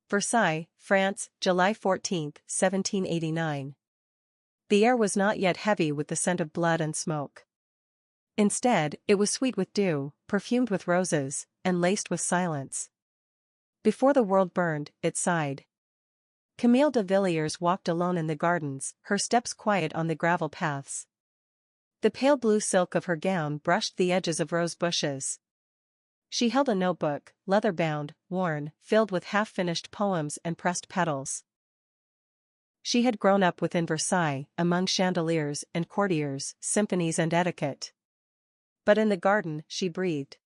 Versailles, France, July 14, 1789. The air was not yet heavy with the scent of blood and smoke. Instead, it was sweet with dew, perfumed with roses, and laced with silence. Before the world burned, it sighed. Camille de Villiers walked alone in the gardens, her steps quiet on the gravel paths. The pale blue silk of her gown brushed the edges of rose bushes. She held a notebook, leather-bound, worn, filled with half-finished poems and pressed petals. She had grown up within Versailles, among chandeliers and courtiers, symphonies and etiquette. But in the garden, she breathed.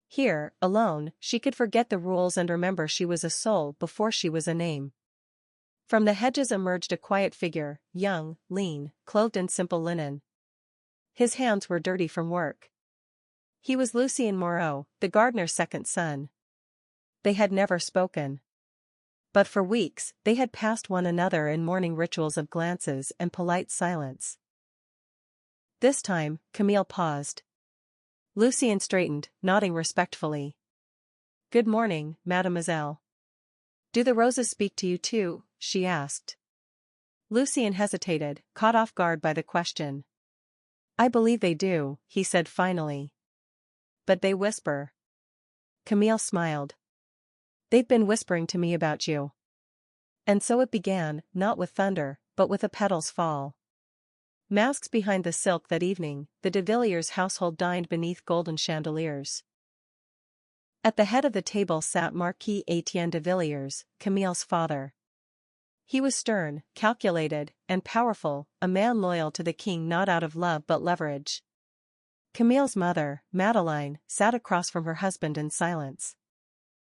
Here, alone, she could forget the rules and remember she was a soul before she was a name. From the hedges emerged a quiet figure, young, lean, clothed in simple linen. His hands were dirty from work. He was Lucien Moreau, the gardener's second son. They had never spoken. But for weeks, they had passed one another in morning rituals of glances and polite silence. This time, Camille paused. Lucien straightened, nodding respectfully. "Good morning, mademoiselle." "Do the roses speak to you too?" she asked. Lucien hesitated, caught off guard by the question. "I believe they do," he said finally. "But they whisper." Camille smiled. "They've been whispering to me about you." And so it began, not with thunder, but with a petal's fall. Masks behind the silk that evening, the de Villiers household dined beneath golden chandeliers. At the head of the table sat Marquis Etienne de Villiers, Camille's father. He was stern, calculated, and powerful, a man loyal to the king not out of love but leverage. Camille's mother, Madeleine, sat across from her husband in silence.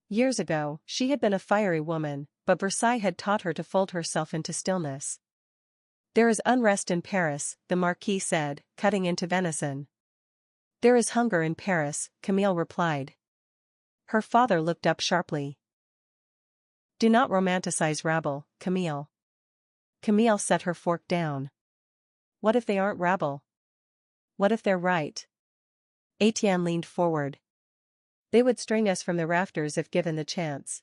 Years ago, she had been a fiery woman, but Versailles had taught her to fold herself into stillness. "There is unrest in Paris," the Marquis said, cutting into venison. "There is hunger in Paris," Camille replied. Her father looked up sharply. "Do not romanticize rabble, Camille." Camille set her fork down. "What if they aren't rabble? What if they're right?" Etienne leaned forward. "They would string us from the rafters if given the chance."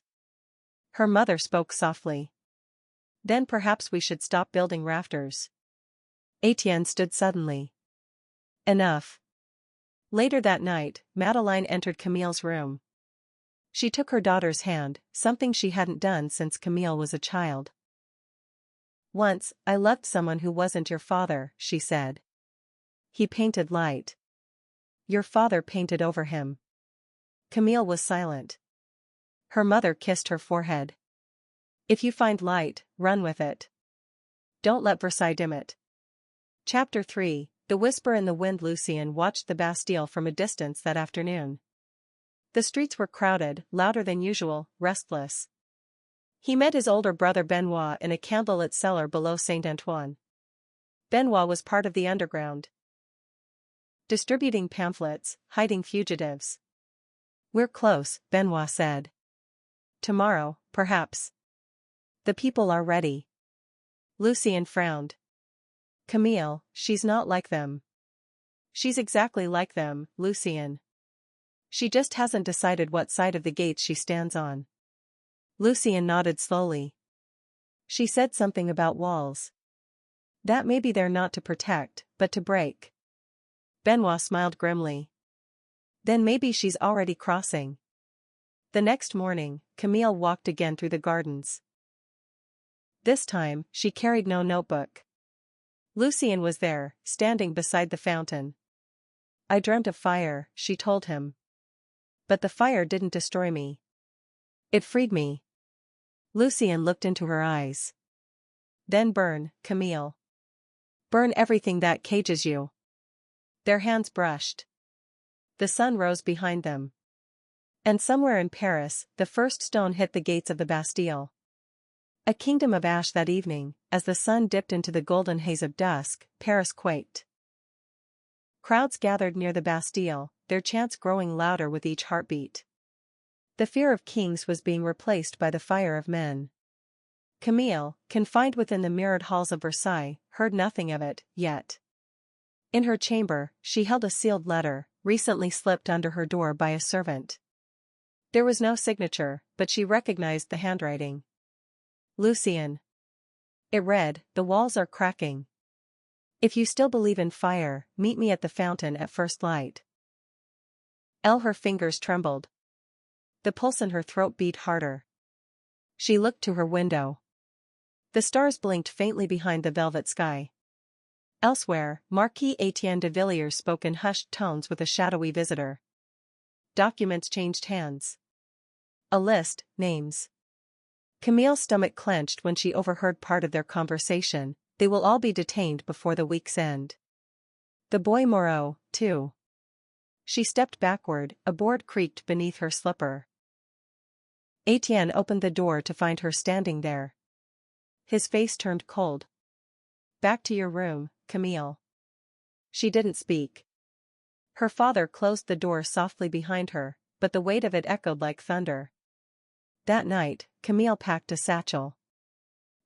Her mother spoke softly. "Then perhaps we should stop building rafters." Etienne stood suddenly. "Enough." Later that night, Madeleine entered Camille's room. She took her daughter's hand, something she hadn't done since Camille was a child. "Once, I loved someone who wasn't your father," she said. "He painted light. Your father painted over him." Camille was silent. Her mother kissed her forehead. "If you find light, run with it. Don't let Versailles dim it." Chapter 3, The Whisper in the Wind. Lucien watched the Bastille from a distance that afternoon. The streets were crowded, louder than usual, restless. He met his older brother Benoit in a candlelit cellar below Saint Antoine. Benoit was part of the underground, distributing pamphlets, hiding fugitives. "We're close," Benoit said. "Tomorrow, perhaps. The people are ready." Lucien frowned. "Camille, she's not like them." "She's exactly like them, Lucien. She just hasn't decided what side of the gates she stands on." Lucien nodded slowly. "She said something about walls. That maybe they're not to protect, but to break." Benoit smiled grimly. "Then maybe she's already crossing." The next morning, Camille walked again through the gardens. This time, she carried no notebook. Lucien was there, standing beside the fountain. "I dreamt of fire," she told him. "But the fire didn't destroy me. It freed me." Lucien looked into her eyes. "Then burn, Camille. Burn everything that cages you." Their hands brushed. The sun rose behind them. And somewhere in Paris, the first stone hit the gates of the Bastille. A kingdom of ash that evening, as the sun dipped into the golden haze of dusk, Paris quaked. Crowds gathered near the Bastille, their chants growing louder with each heartbeat. The fear of kings was being replaced by the fire of men. Camille, confined within the mirrored halls of Versailles, heard nothing of it, yet. In her chamber, she held a sealed letter, recently slipped under her door by a servant. There was no signature, but she recognized the handwriting. Lucien. It read, "The walls are cracking. If you still believe in fire, meet me at the fountain at first light." Her fingers trembled. The pulse in her throat beat harder. She looked to her window. The stars blinked faintly behind the velvet sky. Elsewhere, Marquis Etienne de Villiers spoke in hushed tones with a shadowy visitor. Documents changed hands. A list, names. Camille's stomach clenched when she overheard part of their conversation. They will all be detained before the week's end. The boy Moreau, too. She stepped backward, a board creaked beneath her slipper. Etienne opened the door to find her standing there. His face turned cold. "Back to your room, Camille." She didn't speak. Her father closed the door softly behind her, but the weight of it echoed like thunder. That night, Camille packed a satchel.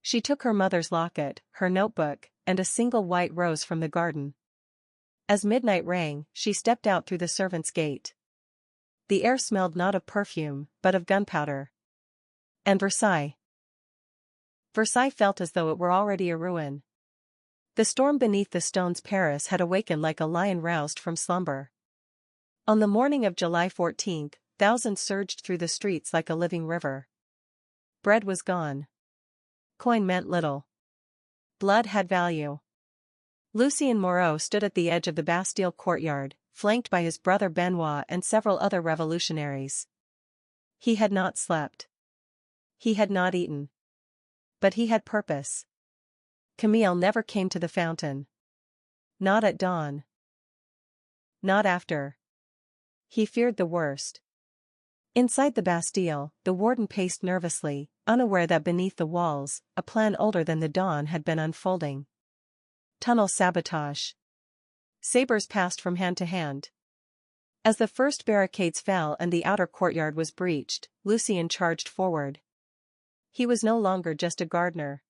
She took her mother's locket, her notebook, and a single white rose from the garden. As midnight rang, she stepped out through the servants' gate. The air smelled not of perfume, but of gunpowder. And Versailles. Versailles felt as though it were already a ruin. The storm beneath the stones Paris had awakened like a lion roused from slumber. On the morning of July 14th, thousands surged through the streets like a living river. Bread was gone. Coin meant little. Blood had value. Lucien Moreau stood at the edge of the Bastille courtyard, flanked by his brother Benoit and several other revolutionaries. He had not slept. He had not eaten. But he had purpose. Camille never came to the fountain. Not at dawn. Not after. He feared the worst. Inside the Bastille, the warden paced nervously, unaware that beneath the walls, a plan older than the dawn had been unfolding. Tunnel sabotage. Sabers passed from hand to hand. As the first barricades fell and the outer courtyard was breached, Lucien charged forward. He was no longer just a gardener.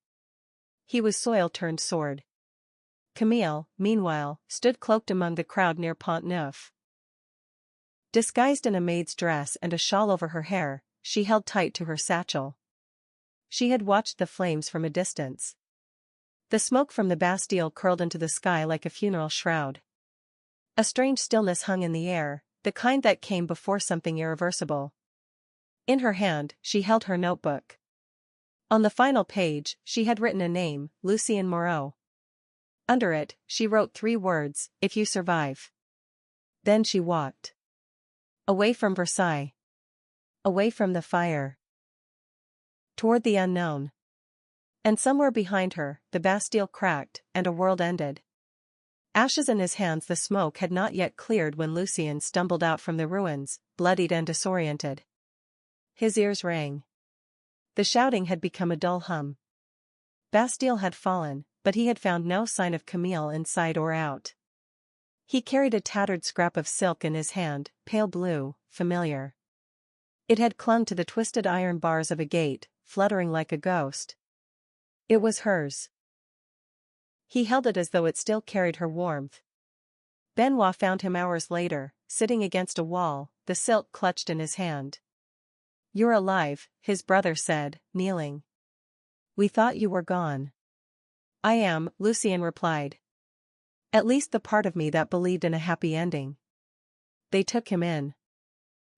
He was soil turned sword. Camille, meanwhile, stood cloaked among the crowd near Pont Neuf. Disguised in a maid's dress and a shawl over her hair, she held tight to her satchel. She had watched the flames from a distance. The smoke from the Bastille curled into the sky like a funeral shroud. A strange stillness hung in the air, the kind that came before something irreversible. In her hand, she held her notebook. On the final page, she had written a name, Lucien Moreau. Under it, she wrote 3 words, "If you survive." Then she walked. Away from Versailles. Away from the fire. Toward the unknown. And somewhere behind her, the Bastille cracked, and a world ended. Ashes in his hands, the smoke had not yet cleared when Lucien stumbled out from the ruins, bloodied and disoriented. His ears rang. The shouting had become a dull hum. Bastille had fallen, but he had found no sign of Camille inside or out. He carried a tattered scrap of silk in his hand, pale blue, familiar. It had clung to the twisted iron bars of a gate, fluttering like a ghost. It was hers. He held it as though it still carried her warmth. Benoit found him hours later, sitting against a wall, the silk clutched in his hand. "You're alive," his brother said, kneeling. "We thought you were gone." "I am," Lucien replied. "At least the part of me that believed in a happy ending." They took him in.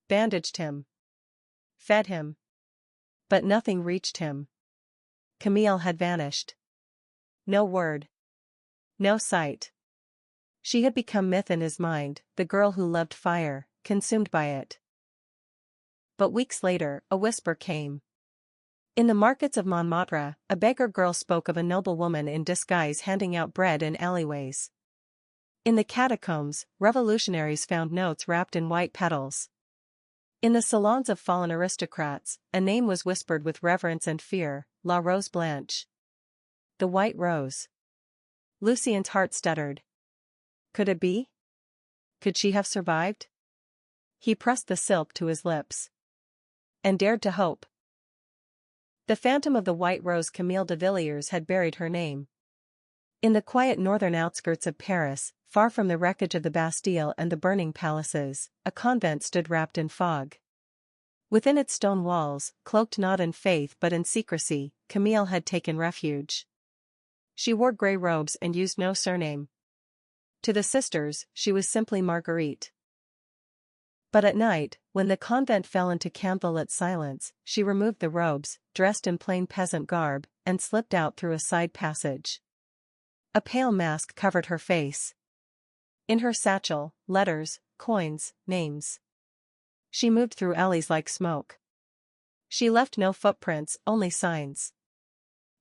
Bandaged him. Fed him. But nothing reached him. Camille had vanished. No word. No sight. She had become myth in his mind, the girl who loved fire, consumed by it. But weeks later, a whisper came. In the markets of Montmartre, a beggar girl spoke of a noblewoman in disguise handing out bread in alleyways. In the catacombs, revolutionaries found notes wrapped in white petals. In the salons of fallen aristocrats, a name was whispered with reverence and fear, La Rose Blanche. The White Rose. Lucien's heart stuttered. Could it be? Could she have survived? He pressed the silk to his lips. And dared to hope. The phantom of the White Rose, Camille de Villiers, had buried her name. In the quiet northern outskirts of Paris, far from the wreckage of the Bastille and the burning palaces, a convent stood wrapped in fog. Within its stone walls, cloaked not in faith but in secrecy, Camille had taken refuge. She wore grey robes and used no surname. To the sisters, she was simply Marguerite. But at night, when the convent fell into candlelit silence, she removed the robes, dressed in plain peasant garb, and slipped out through a side passage. A pale mask covered her face. In her satchel, letters, coins, names. She moved through alleys like smoke. She left no footprints, only signs.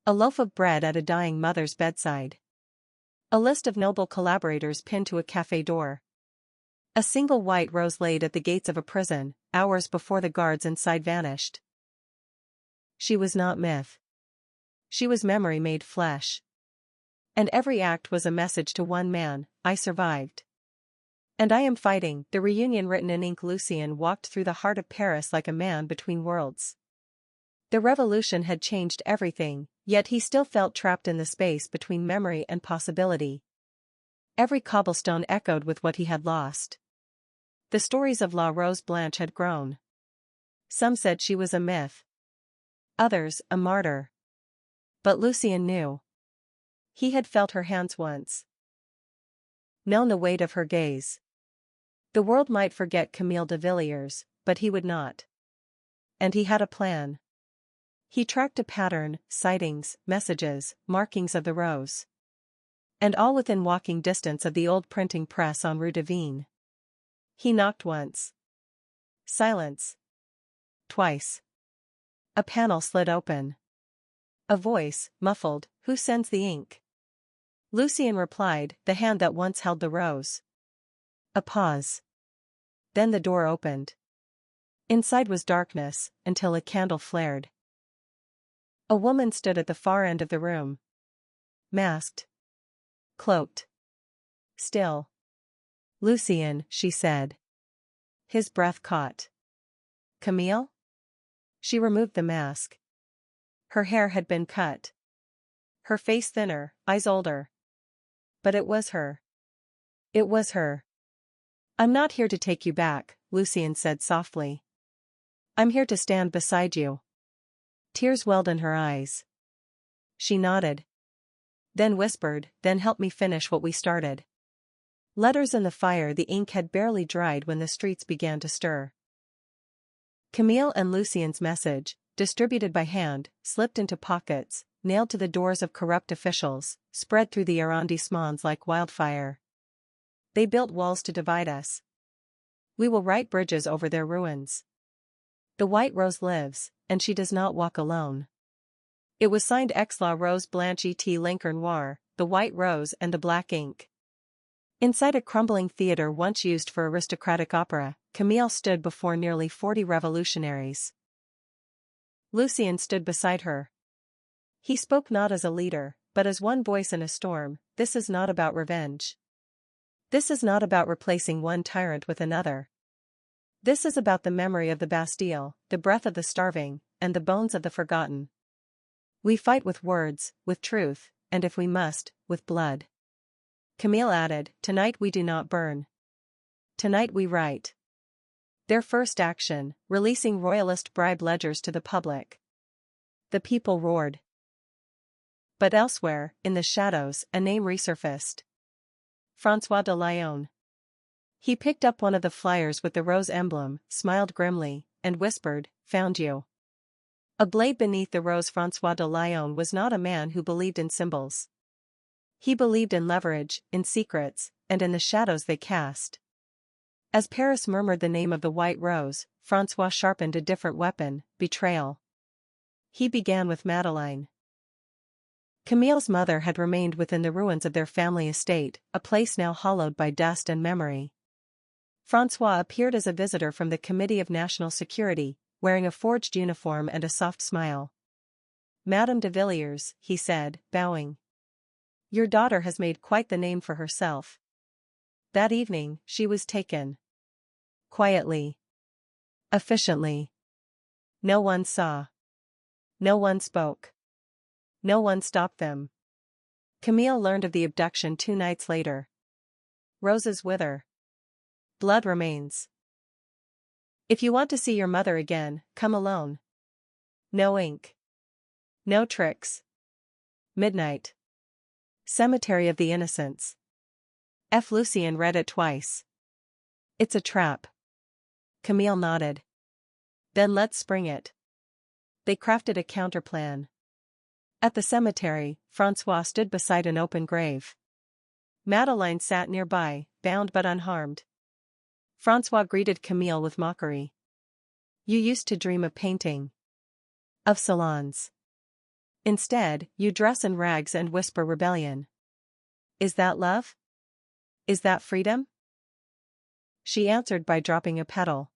A loaf of bread at a dying mother's bedside. A list of noble collaborators pinned to a café door. A single white rose laid at the gates of a prison, hours before the guards inside vanished. She was not myth. She was memory made flesh. And every act was a message to one man: I survived. And I am fighting. The reunion written in ink. Lucien walked through the heart of Paris like a man between worlds. The revolution had changed everything, yet he still felt trapped in the space between memory and possibility. Every cobblestone echoed with what he had lost. The stories of La Rose Blanche had grown. Some said she was a myth. Others, a martyr. But Lucien knew. He had felt her hands once. Known the weight of her gaze. The world might forget Camille de Villiers, but he would not. And he had a plan. He tracked a pattern, sightings, messages, markings of the rose. And all within walking distance of the old printing press on Rue de Vigne. He knocked once. Silence. Twice. A panel slid open. A voice, muffled, "Who sends the ink?" Lucien replied, "The hand that once held the rose." A pause. Then the door opened. Inside was darkness, until a candle flared. A woman stood at the far end of the room. Masked. Cloaked. Still. "Lucien," she said. His breath caught. "Camille?" She removed the mask. Her hair had been cut. Her face thinner, eyes older. But it was her. It was her. "I'm not here to take you back," Lucien said softly. "I'm here to stand beside you." Tears welled in her eyes. She nodded. Then whispered, "Then help me finish what we started." Letters in the fire. The ink had barely dried when the streets began to stir. Camille and Lucien's message, distributed by hand, slipped into pockets, nailed to the doors of corrupt officials, spread through the arrondissements like wildfire. They built walls to divide us. We will write bridges over their ruins. The white rose lives, and she does not walk alone. It was signed Ex La Rose Blanche et l'Encre Noire, the white rose and the black ink. Inside a crumbling theater once used for aristocratic opera, Camille stood before nearly 40 revolutionaries. Lucien stood beside her. He spoke not as a leader, but as one voice in a storm. This is not about revenge. This is not about replacing one tyrant with another. This is about the memory of the Bastille, the breath of the starving, and the bones of the forgotten. We fight with words, with truth, and if we must, with blood. Camille added, "Tonight we do not burn. Tonight we write." Their first action, releasing royalist bribe ledgers to the public. The people roared. But elsewhere, in the shadows, a name resurfaced. François de Lyon. He picked up one of the flyers with the rose emblem, smiled grimly, and whispered, "Found you." A blade beneath the rose. François de Lyon was not a man who believed in symbols. He believed in leverage, in secrets, and in the shadows they cast. As Paris murmured the name of the white rose, François sharpened a different weapon: betrayal. He began with Madeleine. Camille's mother had remained within the ruins of their family estate, a place now hollowed by dust and memory. François appeared as a visitor from the Committee of National Security, wearing a forged uniform and a soft smile. "Madame de Villiers," he said, bowing. "Your daughter has made quite the name for herself." That evening, she was taken. Quietly. Efficiently. No one saw. No one spoke. No one stopped them. Camille learned of the abduction 2 nights later. Roses wither. Blood remains. If you want to see your mother again, come alone. No ink. No tricks. Midnight. Cemetery of the Innocents. Lucien read it twice. It's a trap. Camille nodded. Then let's spring it. They crafted a counterplan. At the cemetery, Francois stood beside an open grave. Madeleine sat nearby, bound but unharmed. Francois greeted Camille with mockery. You used to dream of painting. Of salons. Instead, you dress in rags and whisper rebellion. Is that love? Is that freedom? She answered by dropping a petal.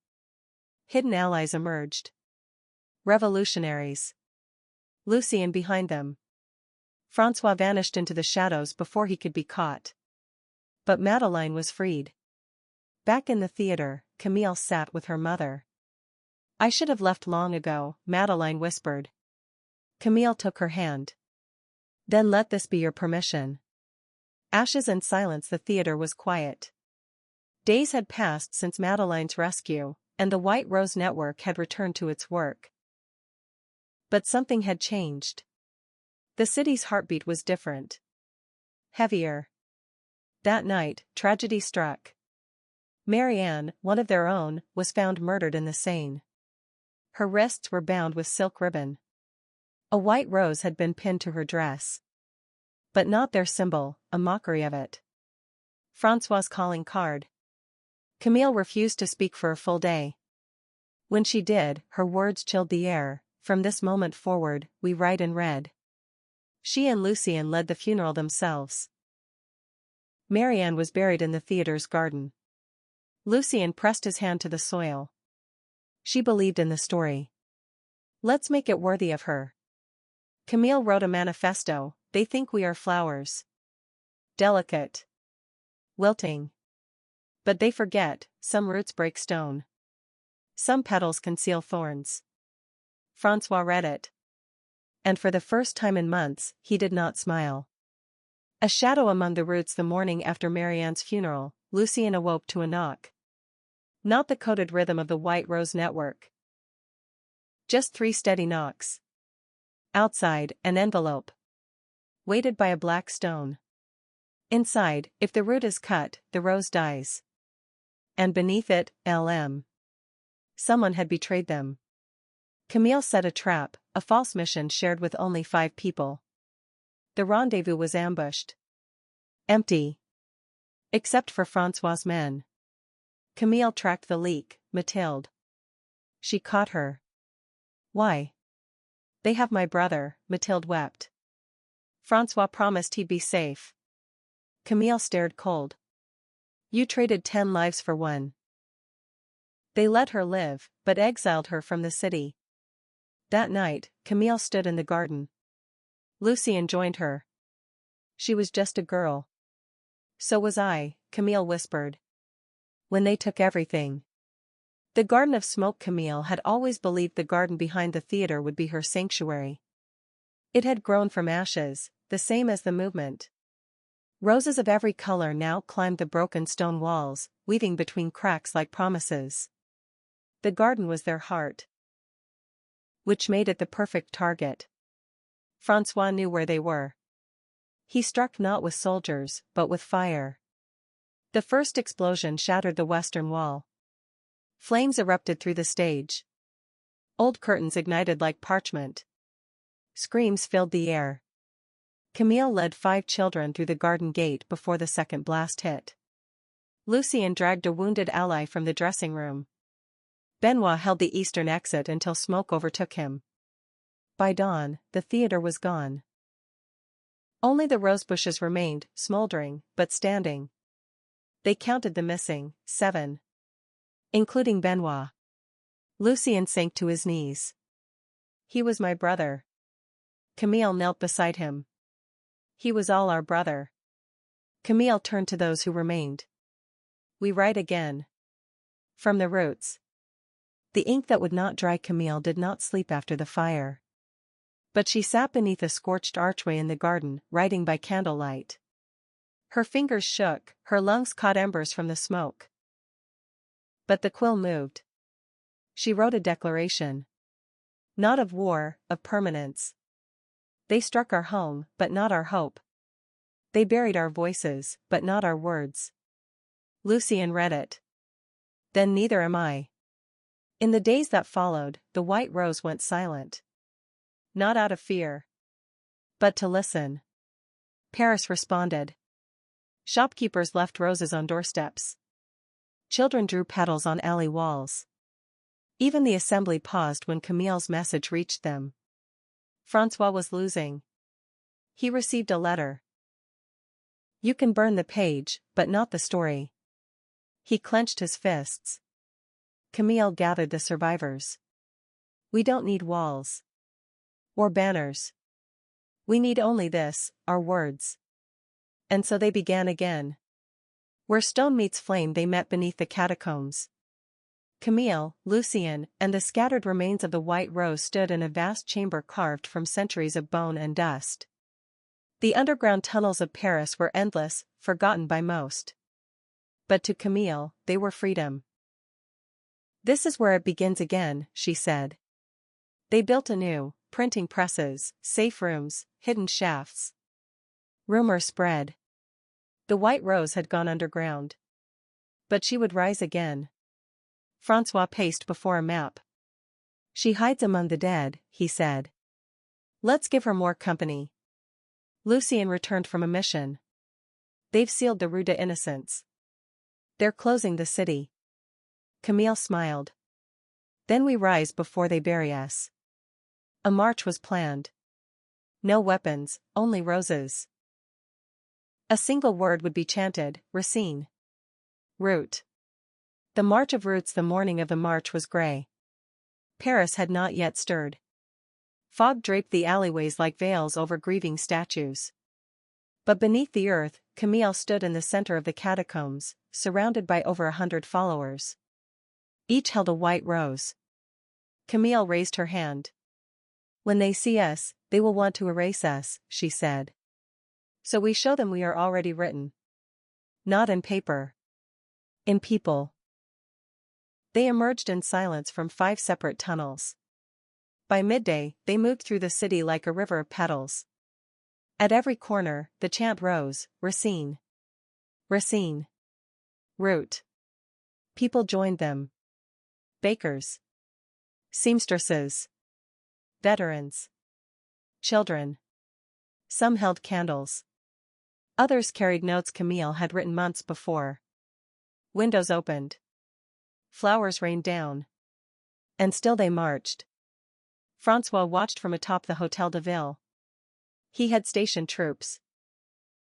Hidden allies emerged. Revolutionaries. Lucien behind them. Francois vanished into the shadows before he could be caught. But Madeleine was freed. Back in the theater, Camille sat with her mother. I should have left long ago, Madeleine whispered. Camille took her hand. Then let this be your permission. Ashes and silence. The theater was quiet. Days had passed since Madeleine's rescue, and the White Rose Network had returned to its work. But something had changed. The city's heartbeat was different. Heavier. That night, tragedy struck. Marianne, one of their own, was found murdered in the Seine. Her wrists were bound with silk ribbon. A white rose had been pinned to her dress. But not their symbol, a mockery of it. Francois' calling card. Camille refused to speak for a full day. When she did, her words chilled the air. From this moment forward, we write in red. She and Lucien led the funeral themselves. Marianne was buried in the theater's garden. Lucien pressed his hand to the soil. She believed in the story. Let's make it worthy of her. Camille wrote a manifesto. They think we are flowers. Delicate. Wilting. But they forget, some roots break stone. Some petals conceal thorns. Francois read it. And for the first time in months, he did not smile. A shadow among the roots. The morning after Marianne's funeral, Lucien awoke to a knock. Not the coded rhythm of the White Rose Network. Just 3 steady knocks. Outside, an envelope. Weighted by a black stone. Inside, if the root is cut, the rose dies. And beneath it, LM. Someone had betrayed them. Camille set a trap, a false mission shared with only 5 people. The rendezvous was ambushed. Empty. Except for Francois' men. Camille tracked the leak, Mathilde. She caught her. Why? They have my brother, Mathilde wept. Francois promised he'd be safe. Camille stared cold. You traded 10 lives for 1. They let her live, but exiled her from the city. That night, Camille stood in the garden. Lucien joined her. She was just a girl. So was I, Camille whispered. When they took everything. The Garden of Smoke. Camille had always believed the garden behind the theater would be her sanctuary. It had grown from ashes, the same as the movement. Roses of every color now climbed the broken stone walls, weaving between cracks like promises. The garden was their heart. Which made it the perfect target. Francois knew where they were. He struck not with soldiers, but with fire. The first explosion shattered the western wall. Flames erupted through the stage. Old curtains ignited like parchment. Screams filled the air. Camille led 5 children through the garden gate before the second blast hit. Lucien dragged a wounded ally from the dressing room. Benoit held the eastern exit until smoke overtook him. By dawn, the theater was gone. Only the rosebushes remained, smoldering, but standing. They counted the missing, 7. Including Benoit. Lucien sank to his knees. He was my brother. Camille knelt beside him. He was all our brother. Camille turned to those who remained. We write again. From the roots. The ink that would not dry. Camille did not sleep after the fire. But she sat beneath a scorched archway in the garden, writing by candlelight. Her fingers shook, her lungs caught embers from the smoke. But the quill moved. She wrote a declaration. Not of war, of permanence. They struck our home, but not our hope. They buried our voices, but not our words. Lucien read it. Then neither am I. In the days that followed, the white rose went silent. Not out of fear, but to listen. Paris responded. Shopkeepers left roses on doorsteps. Children drew petals on alley walls. Even the assembly paused when Camille's message reached them. François was losing. He received a letter. You can burn the page, but not the story. He clenched his fists. Camille gathered the survivors. We don't need walls. Or banners. We need only this, our words. And so they began again. Where stone meets flame they met beneath the catacombs. Camille, Lucien, and the scattered remains of the white rose stood in a vast chamber carved from centuries of bone and dust. The underground tunnels of Paris were endless, forgotten by most. But to Camille, they were freedom. This is where it begins again, she said. They built anew, printing presses, safe rooms, hidden shafts. Rumor spread. The white rose had gone underground. But she would rise again. François paced before a map. She hides among the dead, he said. Let's give her more company. Lucien returned from a mission. They've sealed the Rue des Innocents. They're closing the city. Camille smiled. Then we rise before they bury us. A march was planned. No weapons, only roses. A single word would be chanted, Racine. Root. The march of roots. The morning of the march was grey. Paris had not yet stirred. Fog draped the alleyways like veils over grieving statues. But beneath the earth, Camille stood in the center of the catacombs, surrounded by over 100 followers. Each held a white rose. Camille raised her hand. When they see us, they will want to erase us, she said. So we show them we are already written. Not in paper. In people. They emerged in silence from 5 separate tunnels. By midday, they moved through the city like a river of petals. At every corner, the chant rose, Racine. Racine. Root. People joined them. Bakers. Seamstresses. Veterans. Children. Some held candles. Others carried notes Camille had written months before. Windows opened. Flowers rained down. And still they marched. François watched from atop the Hôtel de Ville. He had stationed troops.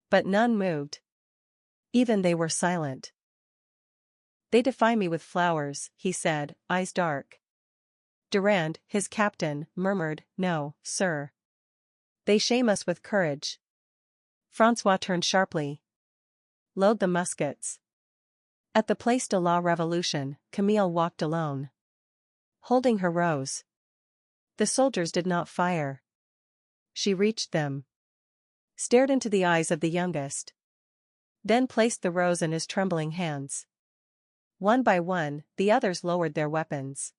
But none moved. Even they were silent. They defy me with flowers, he said, eyes dark. Durand, his captain, murmured, no, sir. They shame us with courage. François turned sharply. Load the muskets. At the Place de la Révolution, Camille walked alone. Holding her rose. The soldiers did not fire. She reached them. Stared into the eyes of the youngest. Then placed the rose in his trembling hands. One by one, the others lowered their weapons.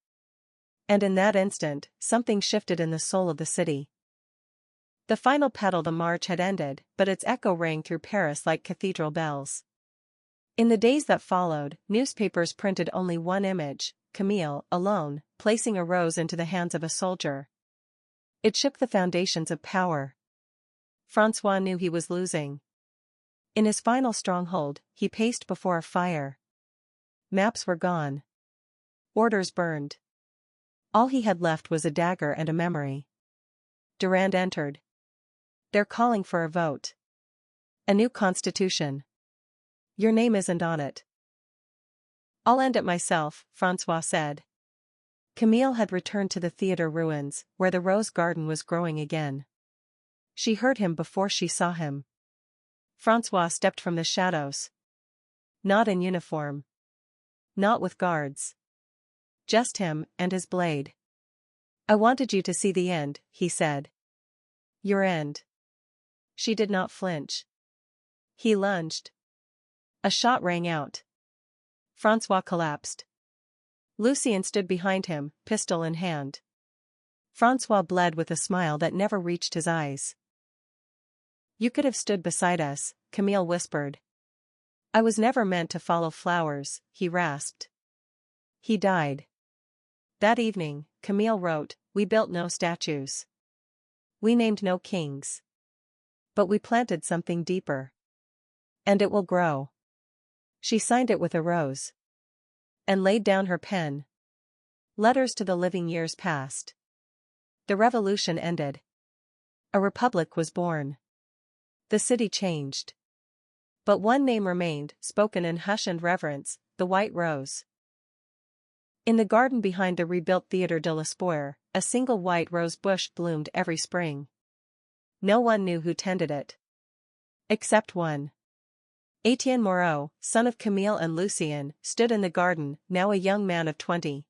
And in that instant, something shifted in the soul of the city. The final petal. The march had ended, but its echo rang through Paris like cathedral bells. In the days that followed, newspapers printed only one image, Camille, alone, placing a rose into the hands of a soldier. It shook the foundations of power. François knew he was losing. In his final stronghold, he paced before a fire. Maps were gone. Orders burned. All he had left was a dagger and a memory. Durand entered. They're calling for a vote. A new constitution. Your name isn't on it. I'll end it myself, François said. Camille had returned to the theater ruins, where the rose garden was growing again. She heard him before she saw him. François stepped from the shadows. Not in uniform. Not with guards. Just him and his blade. I wanted you to see the end, he said. Your end. She did not flinch. He lunged. A shot rang out. François collapsed. Lucien stood behind him, pistol in hand. Francois bled with a smile that never reached his eyes. "You could have stood beside us," Camille whispered. "I was never meant to follow flowers," he rasped. He died. That evening, Camille wrote, "We built no statues. We named no kings. But we planted something deeper. And it will grow." She signed it with a rose. And laid down her pen. Letters to the living years passed. The revolution ended. A republic was born. The city changed. But one name remained, spoken in hush and reverence, the white rose. In the garden behind the rebuilt Théâtre de l'Espoir, a single white rose bush bloomed every spring. No one knew who tended it. Except one. Etienne Moreau, son of Camille and Lucien, stood in the garden, now a young man of 20.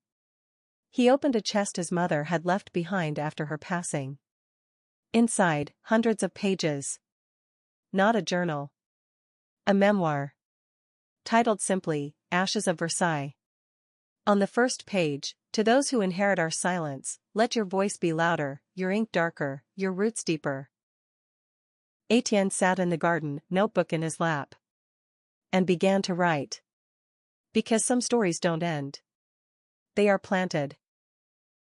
He opened a chest his mother had left behind after her passing. Inside, hundreds of pages. Not a journal. A memoir. Titled simply, Ashes of Versailles. On the first page, "To those who inherit our silence, let your voice be louder, your ink darker, your roots deeper." Etienne sat in the garden, notebook in his lap. And began to write. Because some stories don't end. They are planted.